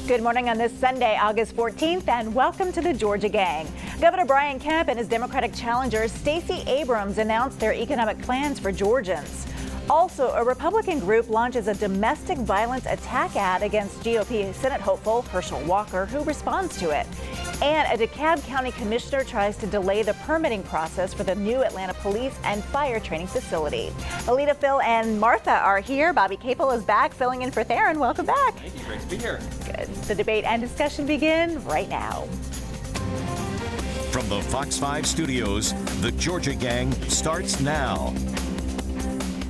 Good morning on this Sunday, August 14th, and welcome to the Georgia Gang. Governor Brian Kemp and his Democratic challenger Stacey Abrams announced their economic plans for Georgians. Also, a Republican group launches a domestic violence attack ad against GOP Senate hopeful Herschel Walker, who responds to it. And a DeKalb County commissioner tries to delay the permitting process for the new Atlanta police and fire training facility. Alita, Phil, and Martha are here. Bobby Capel is back, filling in for Theron. Welcome back. Thank you. Great to be here. Good. The debate and discussion begin right now. From the Fox 5 studios, the Georgia Gang starts now.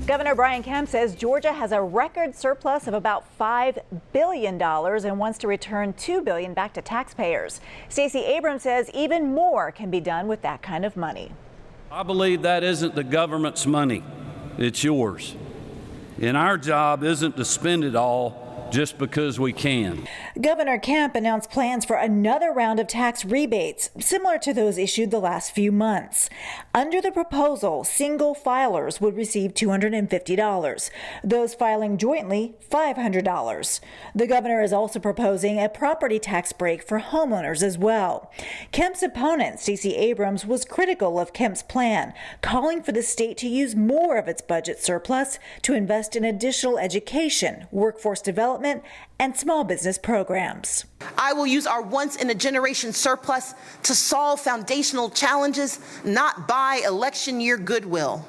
Governor Brian Kemp says Georgia has a record surplus of about $5 billion and wants to return $2 billion back to taxpayers. Stacey Abrams says even more can be done with that kind of money. I believe that isn't the government's money. It's yours. And our job isn't to spend it all just because we can. Governor Kemp announced plans for another round of tax rebates, similar to those issued the last few months. Under the proposal, single filers would receive $250. Those filing jointly, $500. The governor is also proposing a property tax break for homeowners as well. Kemp's opponent, Stacey Abrams, was critical of Kemp's plan, calling for the state to use more of its budget surplus to invest in additional education, workforce development, and small business programs. I will use our once-in-a-generation surplus to solve foundational challenges, not buy election year goodwill.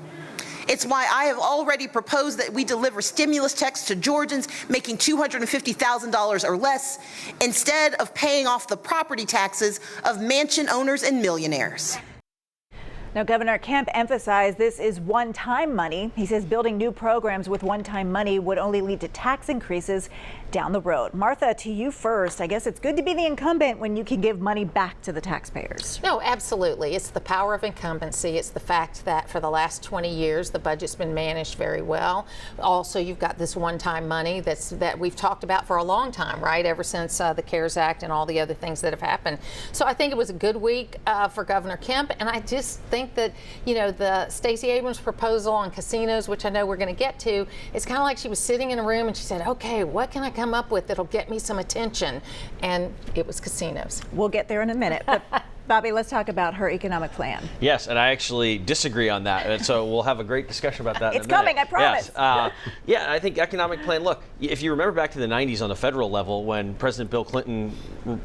It's why I have already proposed that we deliver stimulus checks to Georgians making $250,000 or less, instead of paying off the property taxes of mansion owners and millionaires. Now, Governor Kemp emphasized this is one-time money. He says building new programs with one-time money would only lead to tax increases down the road. Martha, to you first. I guess it's good to be the incumbent when you can give money back to the taxpayers. No, absolutely. It's the power of incumbency. It's the fact that for the last 20 years, the budget's been managed very well. Also, you've got this one-time money that we've talked about for a long time, right? Ever since the CARES Act and all the other things that have happened. So I think it was a good week for Governor Kemp, and I just think that, you know, the Stacey Abrams proposal on casinos, which I know we're going to get to, it's kind of like she was sitting in a room and she said, okay, what can I come up with that'll get me some attention? And it was casinos. We'll get there in a minute. But Bobby, let's talk about her economic plan. Yes, and I actually disagree on that, and so we'll have a great discussion about that. It's coming, I promise. Yes. Yeah, I think economic plan. Look, if you remember back to the 90s on the federal level, when President Bill Clinton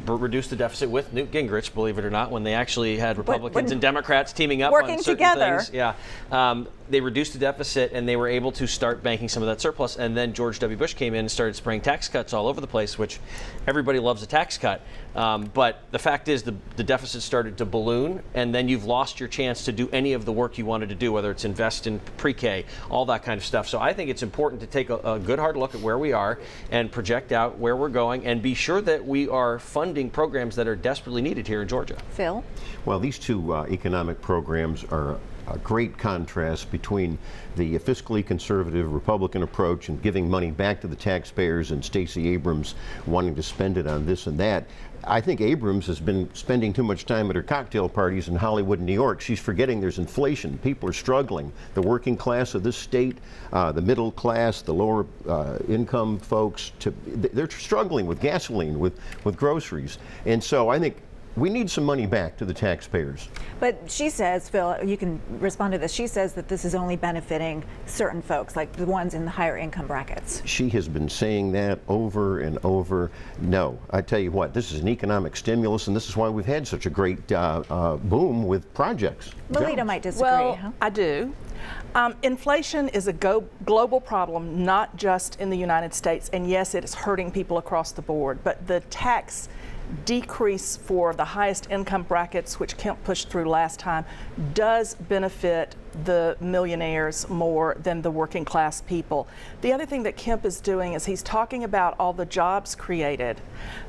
reduced the deficit with Newt Gingrich, believe it or not, when they actually had Republicans and Democrats teaming up working on certain together. things. Yeah. They reduced the deficit and they were able to start banking some of that surplus. And then George W. Bush came in and started spraying tax cuts all over the place, which everybody loves a tax cut. But the fact is the deficit started to balloon, and then you've lost your chance to do any of the work you wanted to do, whether it's invest in pre-K, all that kind of stuff. So I think it's important to take a good hard look at where we are and project out where we're going and be sure that we are funding programs that are desperately needed here in Georgia. Phil? Well, these two economic programs are a great contrast between the fiscally conservative Republican approach and giving money back to the taxpayers and Stacey Abrams wanting to spend it on this and that. I think Abrams has been spending too much time at her cocktail parties in Hollywood and New York. She's forgetting there's inflation. People are struggling. The working class of this state, the middle class, the lower income folks, they're struggling with gasoline, with groceries. And so I think we need some money back to the taxpayers. But she says, Phil, you can respond to this. She says that this is only benefiting certain folks, like the ones in the higher income brackets. She has been saying that over and over. No, I tell you what, this is an economic stimulus, and this is why we've had such a great boom with projects. Melita might disagree. Well, huh? I do. Inflation is a global problem, not just in the United States, and yes, it is hurting people across the board, but the tax decrease for the highest income brackets, which Kemp pushed through last time, does benefit the millionaires more than the working class people. The other thing that Kemp is doing is he's talking about all the jobs created,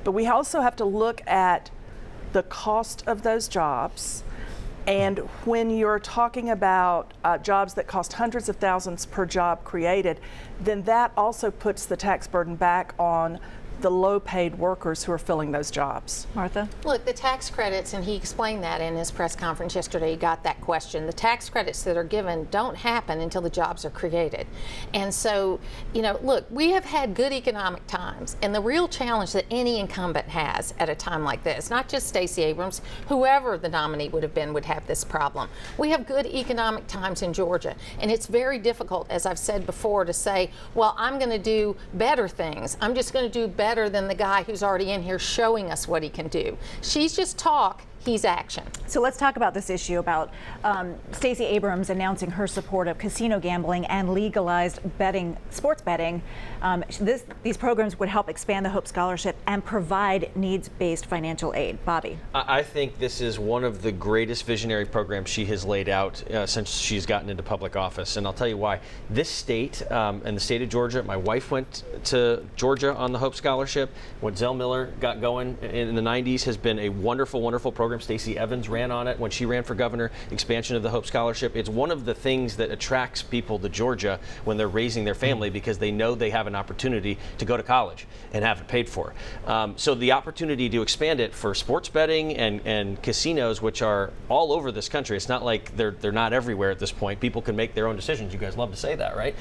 but we also have to look at the cost of those jobs. And when you're talking about jobs that cost hundreds of thousands per job created, then that also puts the tax burden back on the low-paid workers who are filling those jobs. Martha? Look, the tax credits, and he explained that in his press conference yesterday, he got that question. The tax credits that are given don't happen until the jobs are created. And so, you know, look, we have had good economic times, and the real challenge that any incumbent has at a time like this, not just Stacey Abrams, whoever the nominee would have been would have this problem. We have good economic times in Georgia, and it's very difficult, as I've said before, to say, well, I'm going to do better things. I'm just going to do better than the guy who's already in here showing us what he can do. She's just talk. He's action. So let's talk about this issue about Stacey Abrams announcing her support of casino gambling and legalized betting, sports betting. These programs would help expand the Hope Scholarship and provide needs-based financial aid. Bobby? I think this is one of the greatest visionary programs she has laid out since she's gotten into public office, and I'll tell you why. This state and the state of Georgia, my wife went to Georgia on the Hope Scholarship. What Zell Miller got going in the 90s has been a wonderful, wonderful program. Stacey Evans ran on it when she ran for governor, expansion of the Hope Scholarship. It's one of the things that attracts people to Georgia when they're raising their family, because they know they have an opportunity to go to college and have it paid for. So the opportunity to expand it for sports betting and casinos, which are all over this country. It's not like they're not everywhere at this point. People can make their own decisions. You guys love to say that, right?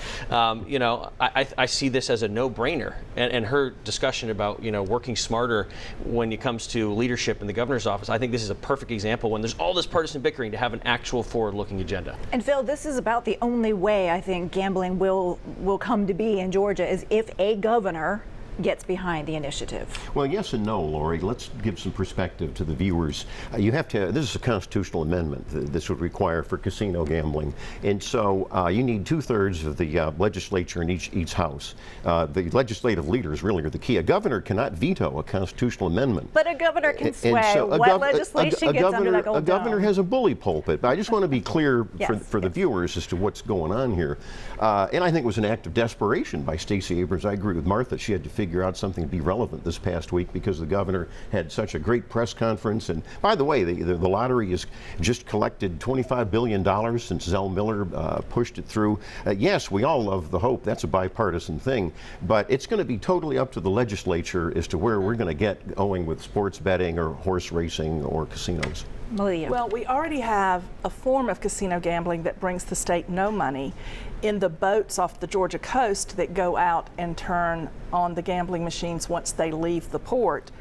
You know, I see this as a no-brainer. And her discussion about, you know, working smarter when it comes to leadership in the governor's office, I think this is a perfect example when there's all this partisan bickering to have an actual forward-looking agenda. And Phil, this is about the only way I think gambling will come to be in Georgia is if a governor gets behind the initiative. Well, yes and no, Lori. Let's give some perspective to the viewers. You have to, this is a constitutional amendment that this would require for casino gambling. And so you need 2/3 of the legislature in each house. The legislative leaders really are the key. A governor cannot veto a constitutional amendment. But a governor can sway so what legislation gets under that gold A governor dome. has a bully pulpit. But I just want to be clear Yes, for the viewers as to what's going on here. And I think it was an act of desperation by Stacey Abrams. I agree with Martha. She had to figure out something to be relevant this past week because the governor had such a great press conference. And by the way, the lottery has just collected $25 billion since Zell Miller pushed it through. Yes, we all love the Hope. That's a bipartisan thing. But it's going to be totally up to the legislature as to where we're going to get going with sports betting or horse racing or casinos. Malia. Well, we already have a form of casino gambling that brings the state no money in the boats off the Georgia coast that go out and turn on the gambling machines once they leave the port.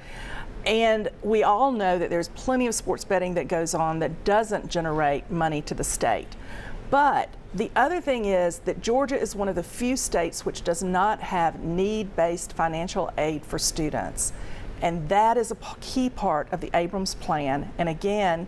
And we all know that there's plenty of sports betting that goes on that doesn't generate money to the state. But the other thing is that Georgia is one of the few states which does not have need-based financial aid for students. And that is a key part of the Abrams plan. And again,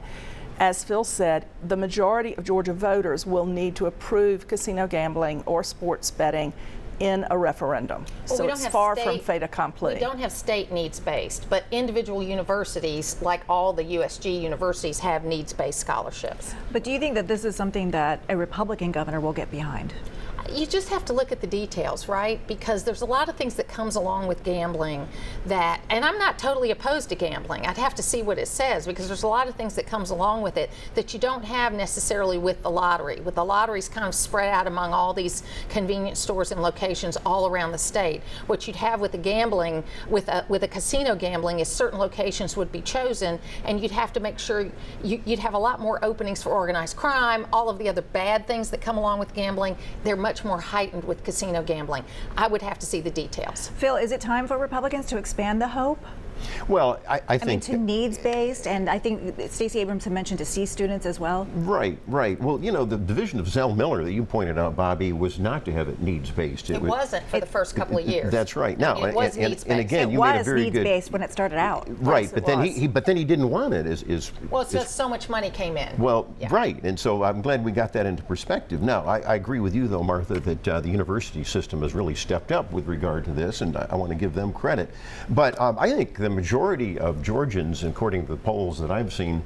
as Phil said, the majority of Georgia voters will need to approve casino gambling or sports betting in a referendum. Well, so it's far from fait accompli. We don't have state needs-based, but individual universities, like all the USG universities, have needs-based scholarships. But do you think that this is something that a Republican governor will get behind? You just have to look at the details, right? Because there's a lot of things that comes along with gambling that, and I'm not totally opposed to gambling. I'd have to see what it says because there's a lot of things that comes along with it that you don't have necessarily with the lottery. With the lotteries kind of spread out among all these convenience stores and locations all around the state. What you'd have with the gambling, with a casino gambling, is certain locations would be chosen, and you'd have to make sure you'd have a lot more openings for organized crime, all of the other bad things that come along with gambling. They're much more heightened with casino gambling. I would have to see the details. Phil, is it time for Republicans to expand the Hope? Well, I think to needs-based, and I think Stacey Abrams had mentioned to C students as well. Right. Well, you know, the division of Zell Miller that you pointed out, Bobby, was not to have it needs-based. It wasn't for the first couple of years. That's right. Now, it was needs-based. And again, it you made a was very good needs-based when it started out. Right, Yes, but then he didn't want it. Well, it's just so much money came in. Well, yeah. Right, and so I'm glad we got that into perspective. Now, I agree with you, though, Martha, that the university system has really stepped up with regard to this, and I want to give them credit. But I think the the majority of Georgians, according to the polls that I've seen,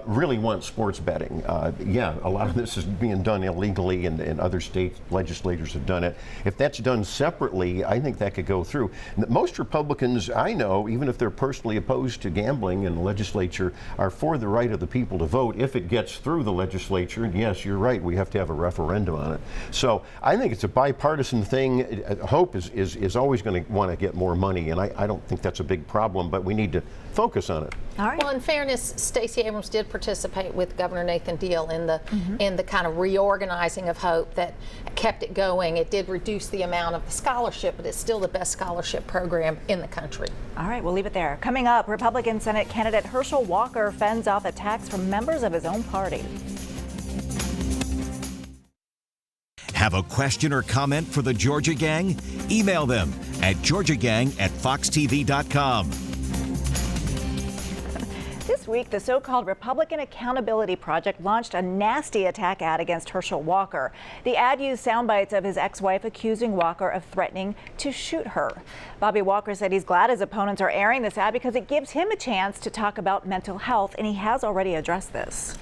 really want sports betting. Yeah, a lot of this is being done illegally, and other state legislators have done it. If that's done separately, I think that could go through. Most Republicans I know, even if they're personally opposed to gambling in the legislature, are for the right of the people to vote if it gets through the legislature. And yes, you're right, we have to have a referendum on it. So I think it's a bipartisan thing. Hope is always going to want to get more money, and I don't think that's a big problem, but we need to focus on it. All right. Well, in fairness, Stacey Abrams did participate with Governor Nathan Deal in the kind of reorganizing of Hope that kept it going. It did reduce the amount of the scholarship, but it's still the best scholarship program in the country. All right, we'll leave it there. Coming up, Republican Senate candidate Herschel Walker fends off attacks from members of his own party. Have a question or comment for the Georgia Gang? Email them at georgiagang@foxtv.com. This week, the so-called Republican Accountability Project launched a nasty attack ad against Herschel Walker. The ad used sound bites of his ex-wife accusing Walker of threatening to shoot her. Bobby Walker said he's glad his opponents are airing this ad because it gives him a chance to talk about mental health, and he has already addressed this.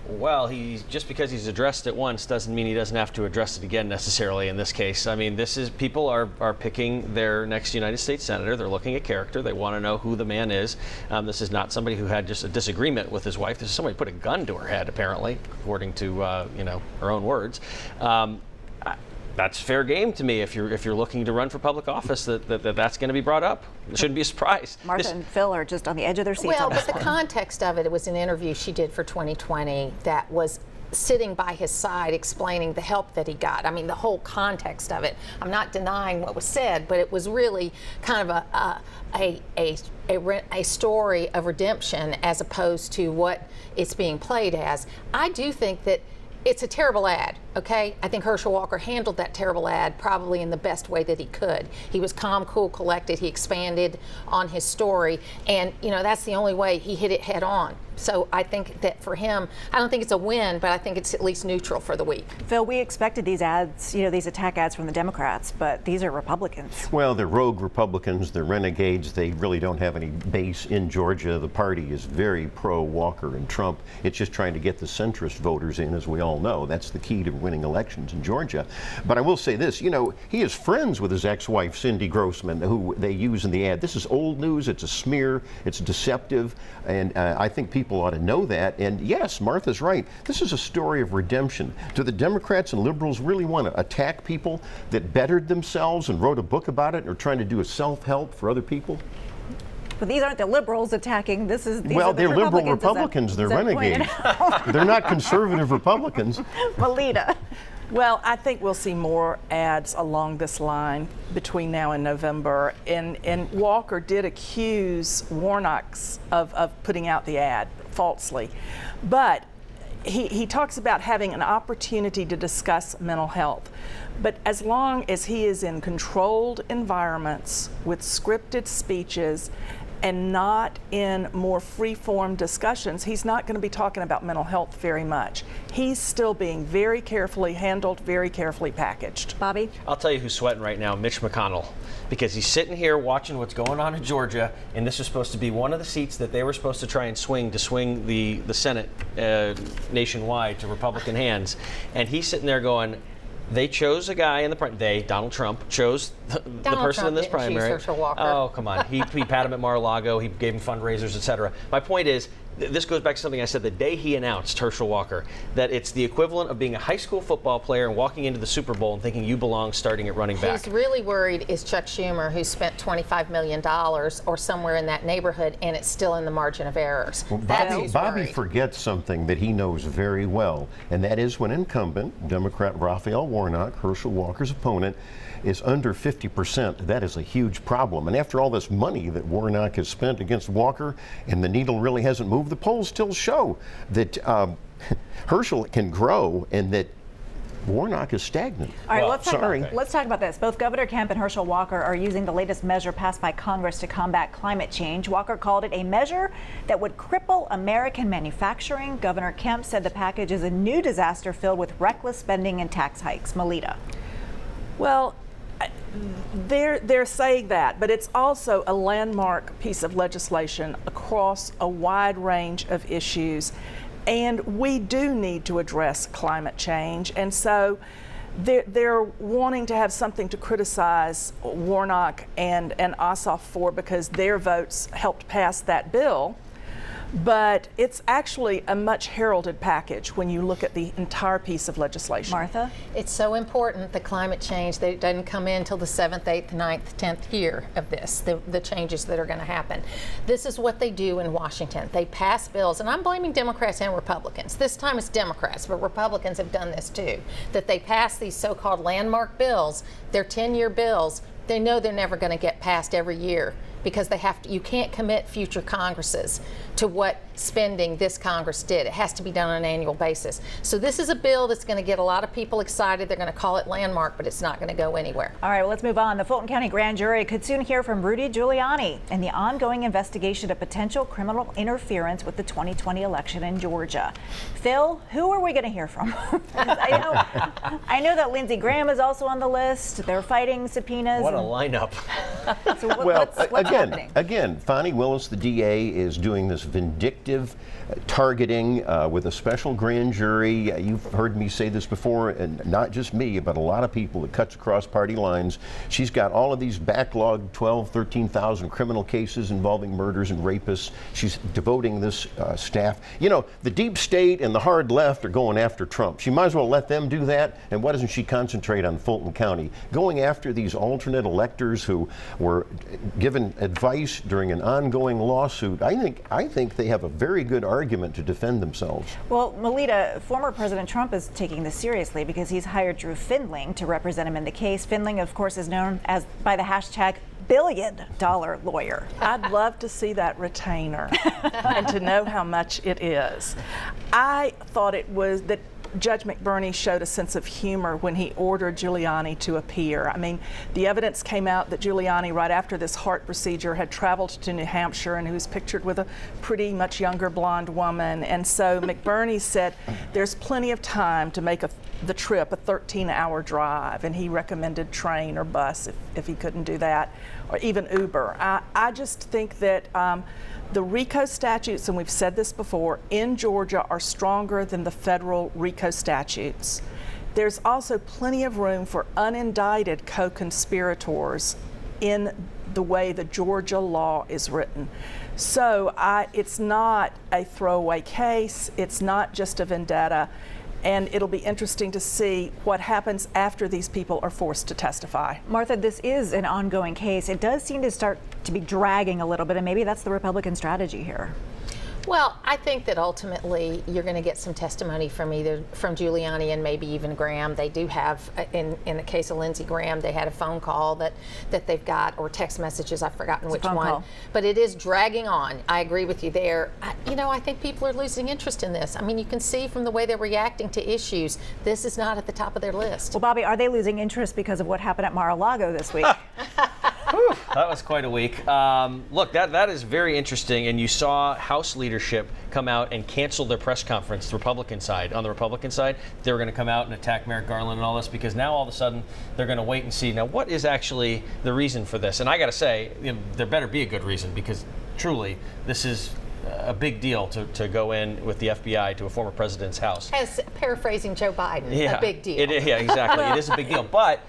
Well, just because he's addressed it once doesn't mean he doesn't have to address it again necessarily in this case. I mean, people are picking their next United States Senator. They're looking at character. They want to know who the man is. This is not somebody who had just a disagreement with his wife. This is somebody who put a gun to her head, apparently, according to her own words. That's fair game to me if you're looking to run for public office, that's going to be brought up. It shouldn't be a surprise. Martha and Phil are just on the edge of their seats. Well, on this but the one. context of it was an interview she did for 2020 that was sitting by his side explaining the help that he got. I mean, the whole context of it. I'm not denying what was said, but it was really kind of a story of redemption as opposed to what it's being played as. I do think that it's a terrible ad, okay? I think Herschel Walker handled that terrible ad probably in the best way that he could. He was calm, cool, collected. He expanded on his story, and that's the only way he hit it head on. So I think that for him, I don't think it's a win, but I think it's at least neutral for the week. Phil, we expected these ads, these attack ads from the Democrats, but these are Republicans. Well, they're rogue Republicans, they're renegades, they really don't have any base in Georgia. The party is very pro-Walker and Trump. It's just trying to get the centrist voters in, as we all know. That's the key to winning elections in Georgia. But I will say this, he is friends with his ex-wife, Cindy Grossman, who they use in the ad. This is old news, it's a smear, it's deceptive, and I think people ought to know that. And yes, Martha's right. This is a story of redemption. Do the Democrats and liberals really want to attack people that bettered themselves and wrote a book about it and are trying to do a self-help for other people? But these aren't the liberals attacking. These they're are the liberal Republicans. They're renegades. They're not conservative Republicans. Melita. Well, I think we'll see more ads along this line between now and November. And Walker did accuse Warnock of putting out the ad falsely. But he talks about having an opportunity to discuss mental health. But as long as he is in controlled environments with scripted speeches and not in more free-form discussions, he's not going to be talking about mental health very much. He's still being very carefully handled, very carefully packaged. Bobby? I'll tell you who's sweating right now, Mitch McConnell, because he's sitting here watching what's going on in Georgia, and this is supposed to be one of the seats that they were supposed to try and swing the Senate nationwide to Republican hands, and he's sitting there going, they chose a guy in the Donald Trump chose the person in this primary. Herschel Walker. Oh, come on. He patted him at Mar-a-Lago. He gave him fundraisers, etc. My point is, this goes back to something I said the day he announced, Herschel Walker, that it's the equivalent of being a high school football player and walking into the Super Bowl and thinking you belong starting at running back. Who's really worried is Chuck Schumer, who spent $25 million or somewhere in that neighborhood, and it's still in the margin of errors. Well, Bobby forgets something that he knows very well, and that is when incumbent Democrat Raphael Warnock, Herschel Walker's opponent, is under 50%. That is a huge problem. And after all this money that Warnock has spent against Walker, and the needle really hasn't moved, the polls still show that Herschel can grow and that Warnock is stagnant. All right, let's talk about this. Both Governor Kemp and Herschel Walker are using the latest measure passed by Congress to combat climate change. Walker called it a measure that would cripple American manufacturing. Governor Kemp said the package is a new disaster filled with reckless spending and tax hikes. Melita. Well, They're saying that, but it's also a landmark piece of legislation across a wide range of issues, and we do need to address climate change. And so they're wanting to have something to criticize Warnock and Ossoff for, because their votes helped pass that bill. But it's actually a much heralded package when you look at the entire piece of legislation. Martha? It's so important, the climate change, that it doesn't come in until the 7th, 8th, 9th, 10th year of this, the changes that are going to happen. This is what they do in Washington. They pass bills, and I'm blaming Democrats and Republicans. This time it's Democrats, but Republicans have done this too, that they pass these so-called landmark bills. They're 10-year bills. They know they're never going to get passed every year, because they have to. You can't commit future Congresses to what spending this Congress did. It has to be done on an annual basis. So this is a bill that's going to get a lot of people excited. They're going to call it landmark, but it's not going to go anywhere. All right, well, let's move on. The Fulton County Grand Jury could soon hear from Rudy Giuliani in the ongoing investigation of potential criminal interference with the 2020 election in Georgia. Phil, who are we going to hear from? I know that Lindsey Graham is also on the list. They're fighting subpoenas. What a lineup. So what's happening? Again, Fonnie Willis, the DA, is doing this vindictive targeting with a special grand jury. You've heard me say this before, and not just me, but a lot of people. It cuts across party lines. She's got all of these backlogged 13,000 criminal cases involving murders and rapists. She's devoting this staff. You know, the deep state and the hard left are going after Trump. She might as well let them do that. And why doesn't she concentrate on Fulton County? Going after these alternate electors who were given advice during an ongoing lawsuit. I think they have a very good argument to defend themselves. Well, Melita, former President Trump is taking this seriously because he's hired Drew Findling to represent him in the case. Findling, of course, is known as by the hashtag billion-dollar lawyer. I'd love to see that retainer and to know how much it is. I thought it was that Judge McBurney showed a sense of humor when he ordered Giuliani to appear. I mean, the evidence came out that Giuliani, right after this heart procedure, had traveled to New Hampshire, and he was pictured with a pretty much younger blonde woman. And so McBurney said there's plenty of time to make the trip a 13-hour drive, and he recommended train or bus if he couldn't do that, or even Uber. I just think that the RICO statutes, and we've said this before, in Georgia are stronger than the federal RICO statutes. There's also plenty of room for unindicted co-conspirators in the way the Georgia law is written. So it's not a throwaway case. It's not just a vendetta. And it'll be interesting to see what happens after these people are forced to testify. Martha, this is an ongoing case. It does seem to start to be dragging a little bit, and maybe that's the Republican strategy here. Well, I think that ultimately you're going to get some testimony from Giuliani and maybe even Graham. They do have, in the case of Lindsey Graham, they had a phone call that they've got, or text messages, I've forgotten which one. Call. But it is dragging on. I agree with you there. I think people are losing interest in this. I mean, you can see from the way they're reacting to issues, this is not at the top of their list. Well, Bobby, are they losing interest because of what happened at Mar-a-Lago this week? Whew, that was quite a week. Look, that is very interesting, and you saw House leadership come out and cancel their press conference, the Republican side. On the Republican side, they were going to come out and attack Merrick Garland and all this, because now all of a sudden they're going to wait and see, now what is actually the reason for this? And I got to say, there better be a good reason, because truly this is a big deal to go in with the FBI to a former president's house. As paraphrasing Joe Biden, a big deal. Yeah, exactly. It is a big deal. But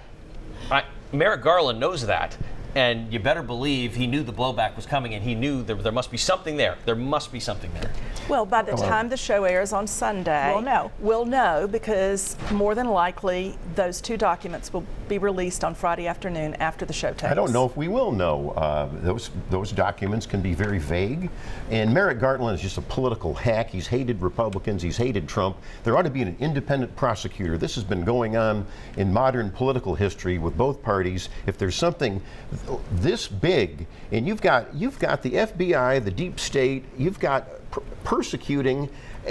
Merrick Garland knows that. And you better believe he knew the blowback was coming, and he knew there must be something there. There must be something there. Well, by the time the show airs on Sunday, we'll know, because more than likely those two documents will be released on Friday afternoon after the show tapes. I don't know if we will know. Those documents can be very vague. And Merrick Garland is just a political hack. He's hated Republicans. He's hated Trump. There ought to be an independent prosecutor. This has been going on in modern political history with both parties. If there's something this big, and you've got the FBI, the deep state, you've got persecuting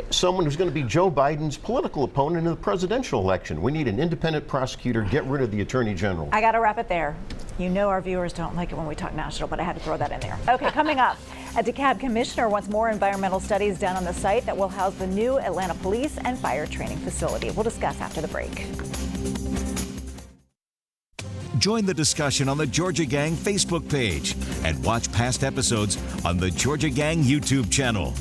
someone who's going to be Joe Biden's political opponent in the presidential election. We need an independent prosecutor. Get rid of the attorney general. I got to wrap it there. You know our viewers don't like it when we talk national, but I had to throw that in there. Okay, coming up, a DeKalb commissioner wants more environmental studies done on the site that will house the new Atlanta Police and Fire Training Facility. We'll discuss after the break. Join the discussion on the Georgia Gang Facebook page and watch past episodes on the Georgia Gang YouTube channel.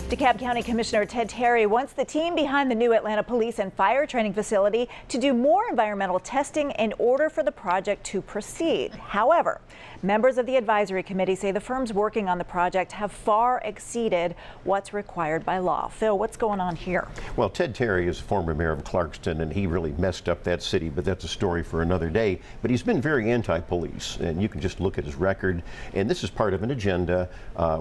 DeKalb County Commissioner Ted Terry wants the team behind the new Atlanta Police and Fire Training Facility to do more environmental testing in order for the project to proceed. However, members of the advisory committee say the firms working on the project have far exceeded what's required by law. Phil, what's going on here? Well, Ted Terry is former mayor of Clarkston, and he really messed up that city, but that's a story for another day. But he's been very anti-police, and you can just look at his record. And this is part of an agenda.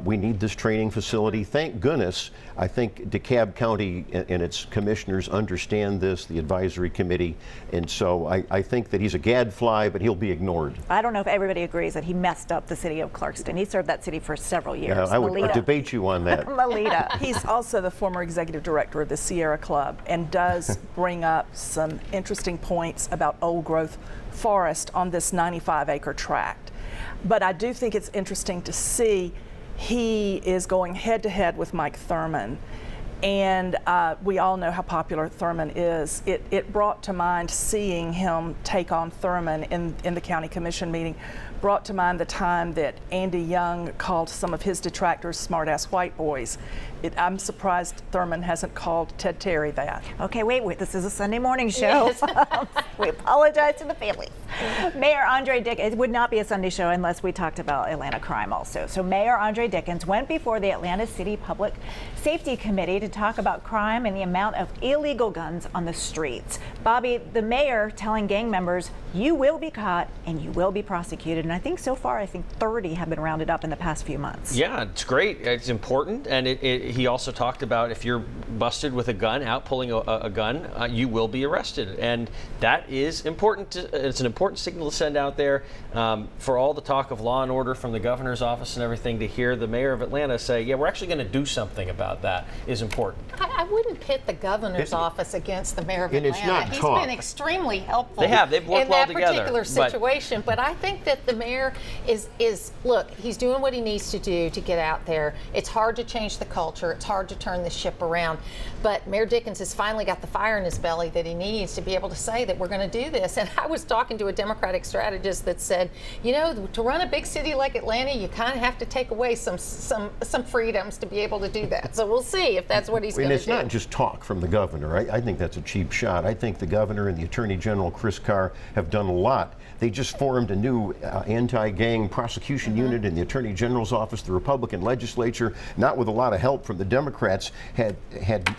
We need this training facility. Thank goodness. I think DeKalb County and its commissioners understand this, the advisory committee, and so I think that he's a gadfly, but he'll be ignored. I don't know if everybody agrees that he messed up the city of Clarkston. He served that city for several years. I would debate you on that. Melita. He's also the former executive director of the Sierra Club and does bring up some interesting points about old growth forest on this 95-acre tract. But I do think it's interesting to see he is going head-to-head with Mike Thurmond, and we all know how popular Thurmond is. It brought to mind seeing him take on Thurmond in the county commission meeting, brought to mind the time that Andy Young called some of his detractors smart-ass white boys. I'm surprised Thurmond hasn't called Ted Terry that. Okay, wait, this is a Sunday morning show. We apologize to the families. Mayor Andre Dickens, it would not be a Sunday show unless we talked about Atlanta crime also. So Mayor Andre Dickens went before the Atlanta City Public Safety Committee to talk about crime and the amount of illegal guns on the streets. Bobby, the mayor telling gang members, you will be caught and you will be prosecuted. And I think so far, 30 have been rounded up in the past few months. Yeah, it's great. It's important. And he also talked about if you're busted with a gun, out pulling a gun, you will be arrested. And that is important. It's an important signal to send out there for all the talk of law and order from the governor's office and everything. To hear the mayor of Atlanta say, yeah, we're actually going to do something about that is important. I wouldn't pit the governor's office against the mayor of And Atlanta. it's not He's talk. been extremely helpful. They've worked well together. In that particular situation. But I think that the mayor is look, he's doing what he needs to do to get out there. It's hard to change the culture. It's hard to turn the ship around. But Mayor Dickens has finally got the fire in his belly that he needs to be able to say that we're going to do this. And I was talking to a Democratic strategist that said, you know, to run a big city like Atlanta, you kind of have to take away some freedoms to be able to do that. So we'll see if that's what he's going to do. And it's not just talk from the governor. I think that's a cheap shot. I think the governor and the Attorney General, Chris Carr, have done a lot. They just formed a new anti-gang prosecution unit in the Attorney General's office. The Republican legislature, not with a lot of help from the Democrats, had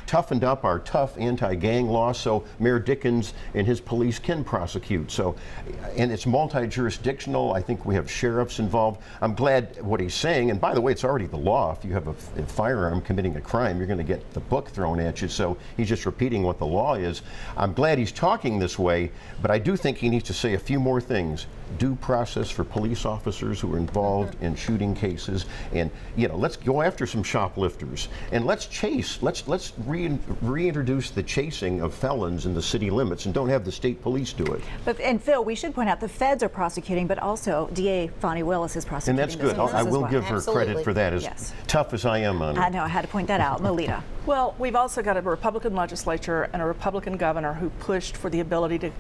toughened up our tough anti-gang law so Mayor Dickens and his police can prosecute. So, and it's multi-jurisdictional. I think we have sheriffs involved. I'm glad what he's saying. And by the way, it's already the law. If you have a firearm committing a crime, you're going to get the book thrown at you. So he's just repeating what the law is. I'm glad he's talking this way, but I do think he needs to say a few more things. Due process for police officers who are involved in shooting cases, and let's go after some shoplifters, and let's reintroduce the chasing of felons in the city limits, and don't have the state police do it. And Phil, we should point out the feds are prosecuting, but also DA Fonnie Willis is prosecuting. And that's good. I will give her credit for that. As tough as I am on it. I know, I had to point that out. Melita. Well, we've also got a Republican legislature and a Republican governor who pushed for the ability to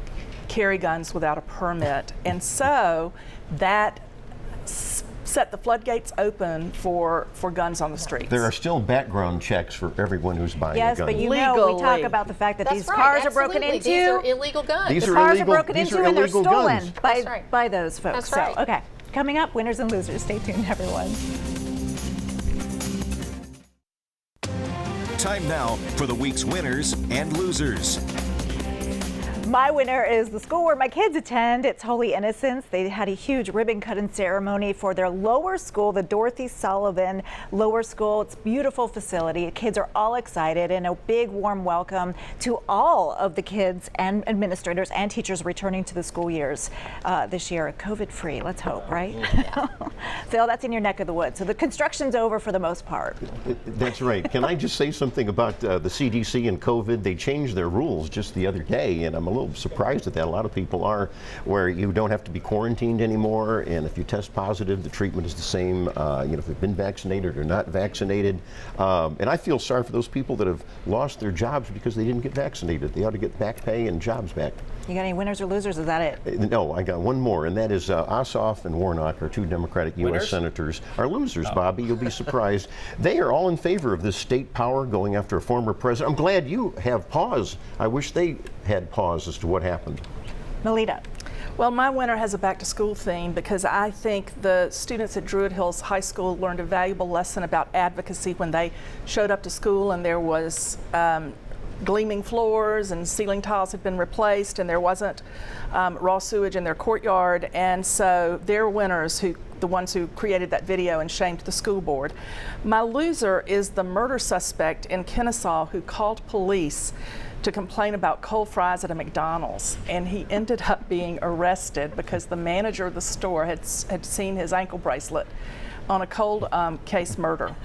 carry guns without a permit. And so that set the floodgates open for guns on the streets. There are still background checks for everyone who's buying a gun. Yes, but you know, we talk about the fact that these cars are broken into. These are illegal guns. These the are cars illegal, are broken into and they're stolen by those folks. That's right. So, okay, coming up, winners and losers. Stay tuned, everyone. Time now for the week's winners and losers. My winner is the school where my kids attend. It's Holy Innocents. They had a huge ribbon cutting ceremony for their lower school, the Dorothy Sullivan Lower School. It's a beautiful facility. The kids are all excited, and a big warm welcome to all of the kids and administrators and teachers returning to the school years this year, COVID-free. Let's hope, right? Yeah. Phil, that's in your neck of the woods. So the construction's over for the most part. That's right. Can I just say something about the CDC and COVID? They changed their rules just the other day, and I'm a little little surprised at that. A lot of people are, where you don't have to be quarantined anymore, and if you test positive, the treatment is the same, if they've been vaccinated or not vaccinated. And I feel sorry for those people that have lost their jobs because they didn't get vaccinated. They ought to get back pay and jobs back. You got any winners or losers? Is that it? No, I got one more, and that is Ossoff and Warnock, our two Democratic U.S. senators, are losers, Bobby. You'll be surprised. They are all in favor of this state power going after a former president. I'm glad you have pause. I wish they had pause as to what happened. Melita. Well, my winner has a back-to-school theme because I think the students at Druid Hills High School learned a valuable lesson about advocacy when they showed up to school and there was gleaming floors and ceiling tiles had been replaced and there wasn't raw sewage in their courtyard, and so they're winners, the ones who created that video and shamed the school board. My loser is the murder suspect in Kennesaw who called police to complain about cold fries at a McDonald's, and he ended up being arrested because the manager of the store had seen his ankle bracelet on a cold case murder.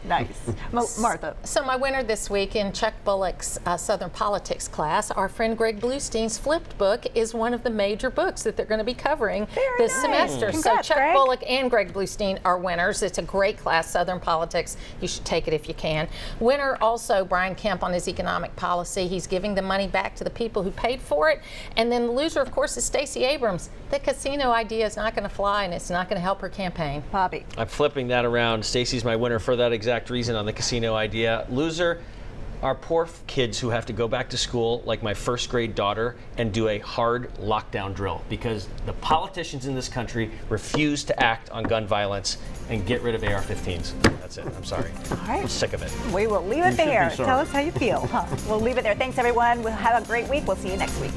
Nice. Martha. So my winner this week in Chuck Bullock's Southern Politics class, our friend Greg Bluestein's Flipped book is one of the major books that they're going to be covering this semester. Congrats, so Chuck Greg. Bullock and Greg Bluestein are winners. It's a great class, Southern Politics. You should take it if you can. Winner also Brian Kemp on his economic policy. He's giving the money back to the people who paid for it. And then the loser, of course, is Stacey Abrams. The casino idea is not going to fly, and it's not going to help her campaign. Bobby. I'm flipping that around. Stacey's my winner for that exact reason on the casino idea. Loser, our poor kids who have to go back to school, like my first grade daughter, and do a hard lockdown drill because the politicians in this country refuse to act on gun violence and get rid of AR-15s. That's it. I'm sorry. All right. I'm sick of it. We will leave it You should be there. sorry. Tell us how you feel. We'll leave it there. Thanks, everyone. We'll have a great week. We'll see you next week.